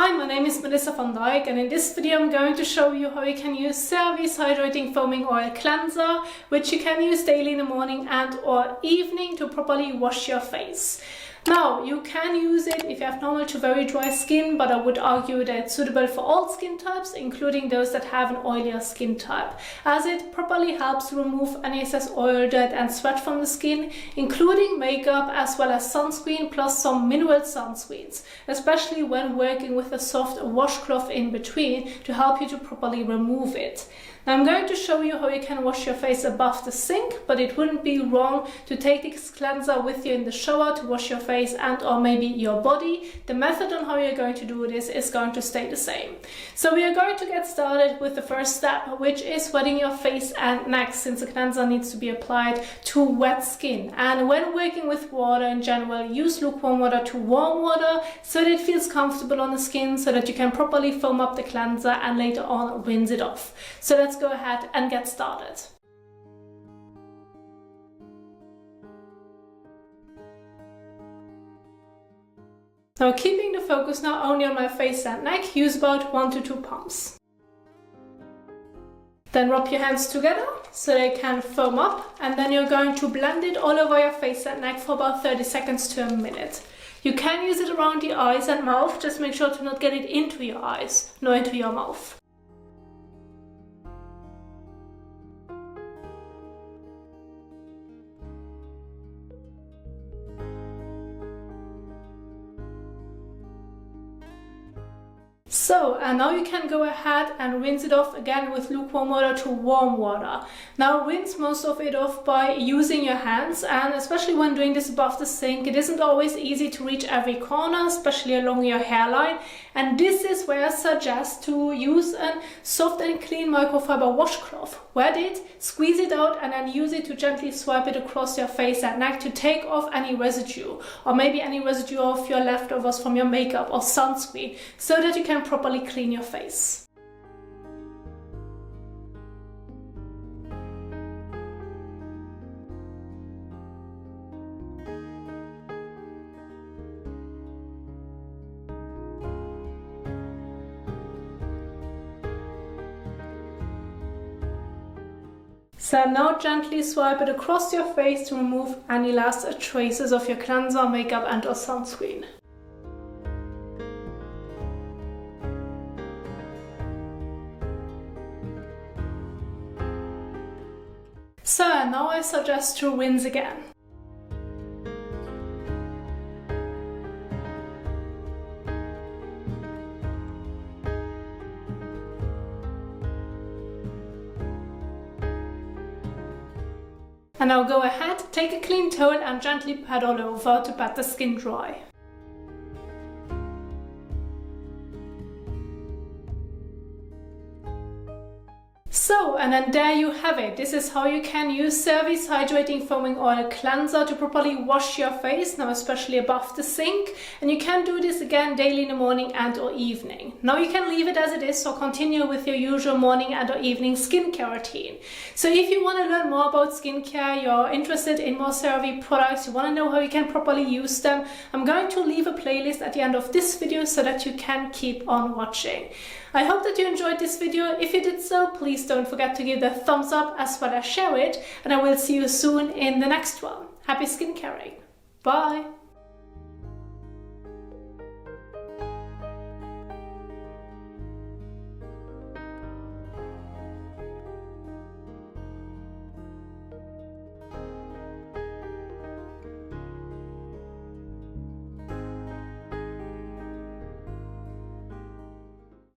Hi, my name is Melissa van Dijk, and in this video I'm going to show you how you can use CeraVe's Hydrating Foaming Oil Cleanser, which you can use daily in the morning and or evening to properly wash your face. Now, you can use it if you have normal to very dry skin, but I would argue that it's suitable for all skin types, including those that have an oilier skin type, as it properly helps remove any excess oil, dirt and sweat from the skin, including makeup as well as sunscreen plus some mineral sunscreens, especially when working with a soft washcloth in between to help you to properly remove it. Now I'm going to show you how you can wash your face above the sink, but it wouldn't be wrong to take this cleanser with you in the shower to wash your face and or maybe your body. The method on how you're going to do this is going to stay the same. So we are going to get started with the first step, which is wetting your face and neck, since the cleanser needs to be applied to wet skin. And when working with water in general, use lukewarm water to warm water so that it feels comfortable on the skin, so that you can properly foam up the cleanser and later on rinse it off. So let's go ahead and get started. Now, keeping the focus not only on my face and neck, use about 1 to 2 pumps. Then rub your hands together so they can foam up, and then you're going to blend it all over your face and neck for about 30 seconds to a minute. You can use it around the eyes and mouth, just make sure to not get it into your eyes, nor into your mouth. So, and now you can go ahead and rinse it off again with lukewarm water to warm water. Now rinse most of it off by using your hands, and especially when doing this above the sink, it isn't always easy to reach every corner, especially along your hairline. And this is where I suggest to use a soft and clean microfiber washcloth. Wet it, squeeze it out, and then use it to gently swipe it across your face and neck to take off any residue, or maybe any residue of your leftovers from your makeup or sunscreen, so that you can properly clean your face. So now gently swipe it across your face to remove any last traces of your cleanser, makeup and or sunscreen. So now I suggest to rinse again. And now go ahead, take a clean towel and gently pat all over to pat the skin dry. So, and then there you have it. This is how you can use CeraVe's Hydrating Foaming Oil Cleanser to properly wash your face, now especially above the sink. And you can do this again daily in the morning and or evening. Now you can leave it as it is or continue with your usual morning and or evening skincare routine. So if you want to learn more about skincare, you're interested in more CeraVe products, you want to know how you can properly use them, I'm going to leave a playlist at the end of this video so that you can keep on watching. I hope that you enjoyed this video. If you did so, please don't forget to give it a thumbs up as well as share it, and I will see you soon in the next one. Happy skincaring. Bye!